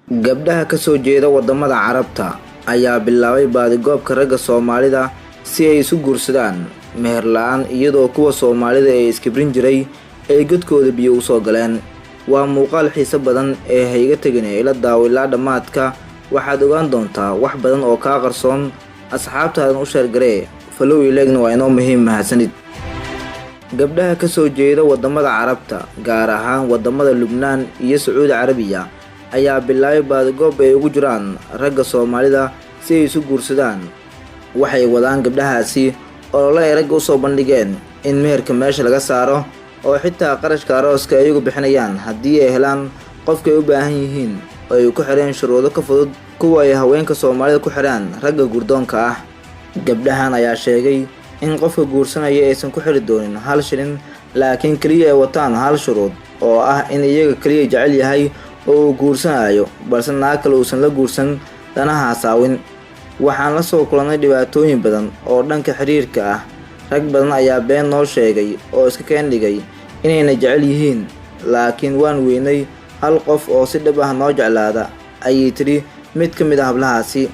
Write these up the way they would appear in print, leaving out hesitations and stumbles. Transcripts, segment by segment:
Gabadhaha ka soo jeeda wadamada carabta ayaa bilaabay baadi goobka ragga Soomaalida si ay isu guursadaan meher la'aan iyadoo kuwa Soomaalida ay iskibrin jiray ay godkooda biyo u soo galeen. Waa muuqaal xiiso badan ee hayga tagay ila daawilaa dhamaadka waxaad ogaan doontaa wax badan oo ka qarsoon asxaabtaadan u sheergaree follow ilegna waa inoo muhiim mahadsanid. Gabadhaha ka soo jeeda wadamada carabta gaar ahaan wadamada Lubnaan iyo Sacuudi Carabiya ayaa bilaabay baadi goob ay ugu jiraan ragga Soomaalida si ay isu guursadaan. Waxay wadaan gabdhahaasi olole ay ragga u soo bandhigeen in meherka meesha laga saaro oo xitaa qarashka arooska ay ugu bixinayaan haddii ay helaan qofka ay u baahan yihiin oo ay ku xireen shuruudo ka fudud kuwa ay haweenka Soomaalida ku xiraan ragga gurdoonka ah. Gabdhahan ayaa sheegay in qofka guursanaya aysan ku xiri doonin hal shilin laakiin kaliya ay wataan hal shuruud oo ah in iyaga kaliya jecel yahay oo guursanayo balse naag kale uusan la guursan danaha saawin. Waxaan la soo kulannay dhibaatooyin badan oo dhanka xiriirka ah. Rag badan ayaa been noo sheegay oo iska keen dhigay inayna jecel yihiin laakiin waan weynay hal qof oo si dhab ah noo jeclaada ayay tiri mid ka mid ah hablahaasi.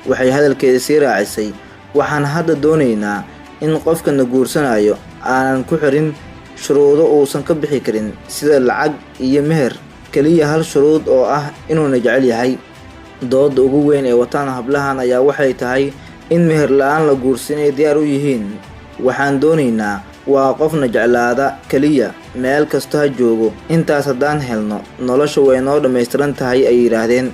Waxay hadalkeeda sii raacisay waxaan hadda doonaynaa in qofka na guursanayo aanan ku xirin shuruudo uusan ka bixi karin sida lacag iyo meher kaliya hal shuruud oo ah inuu na jecel yahay. Dooda ugu weyn ee wataan hablahan ayaa waxay tahay in meher la'aan la guursanay diyaar u yihiin. Waxaan doonaynaa waa qof na jeclaada kaliya meel kasta ha joogo intaas haddaan helno nolosha way noo dhammaystiran tahay ay yiraahdeen.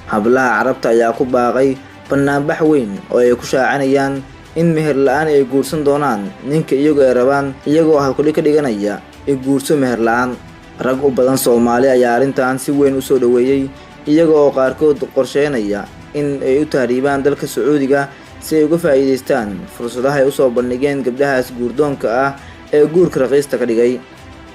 Hablaha carabta ayaa ku baaqay banaanbax weyn oo ay ku shaacinayaan in meher la'aan ay guursan doonaan ninka iyagu ay rabaan iyagoo halkudhi ka dhiganaya guurso meher la'aan. Rag u badan Soomaali ayaa arrintan si weyn u soo dhaweeyay iyaga oo qaarkood qorsheynaya in ay u tahriibaan dalka Sacuudiga si ay uga faa'iideystaan fursadaha ay u soo bandhigeen gabdhahaas guurdoonka ah ee guurka raqiista ka dhigay.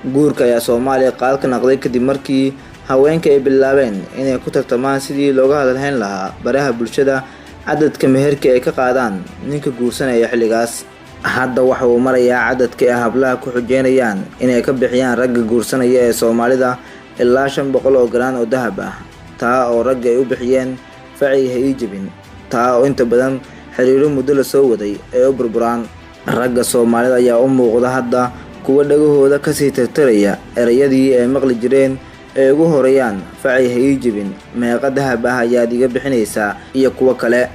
Guurka ayaa Soomaaliya qaal ka noqday kadib markii haweenka ay bilaabeen inay ku tartamaan sidii looga hadalhayn lahaa baraha bulshada cadadka meherka ay ka qaadaan ninka guursanaya xilligaas. Hadda waxa uu marayaa cadadka ay hablaha ku xujeynayaan inay ka bixiyaan ragga guursanaya ee Soomaalida ilaa 500 oo garan oo dahab ah, taa oo ragga ay u bixiyeen facay hayjibin, taa oo inta badan xiriiro muddo la soo waday ee u burburaan. Ragga Soomaalida ayaa u muuqda hadda kuwa dhagahooda ka sii tirtiraya erayadii ay maqli jireen ee ugu horeeyaan facay hayjibin, meeqa dahab ah ayaad iga bixinaysaa iyo kuwa kale.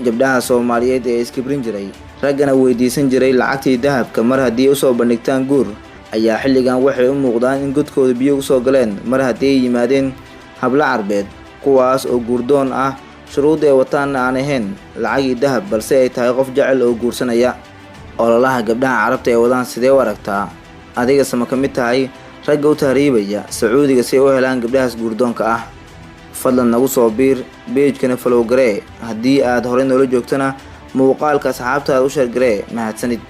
Gabdhaha Soomaaliyeed ee iskibrin jiray raggana weydiisan jiray lacagtii dahabka mar haddii u soo bandhigtaan guur ayaa xilligan waxay u muuqdaan in godkooda biyo u soo galeen mar haddii ay yimaadeen habla carbeed kuwaas oo guurdoon ah shuruudda ay wataanna aan ahayn lacag iyo dahab balse ay tahay qof jecel oo guursanaya. Ololaha gabdhaha carabta ee wadaan sidee u aragtaa adiga sama ka mid tahay ragga u tahriibaya Sacuudiga si ay u helaan gabdhahaas guurdoonka ah? Fadlan nagu soo biir page-kana follow garee haddii aad horey noola joogtana muuqaalka asxaabtaada u sheer garee mahadsanid.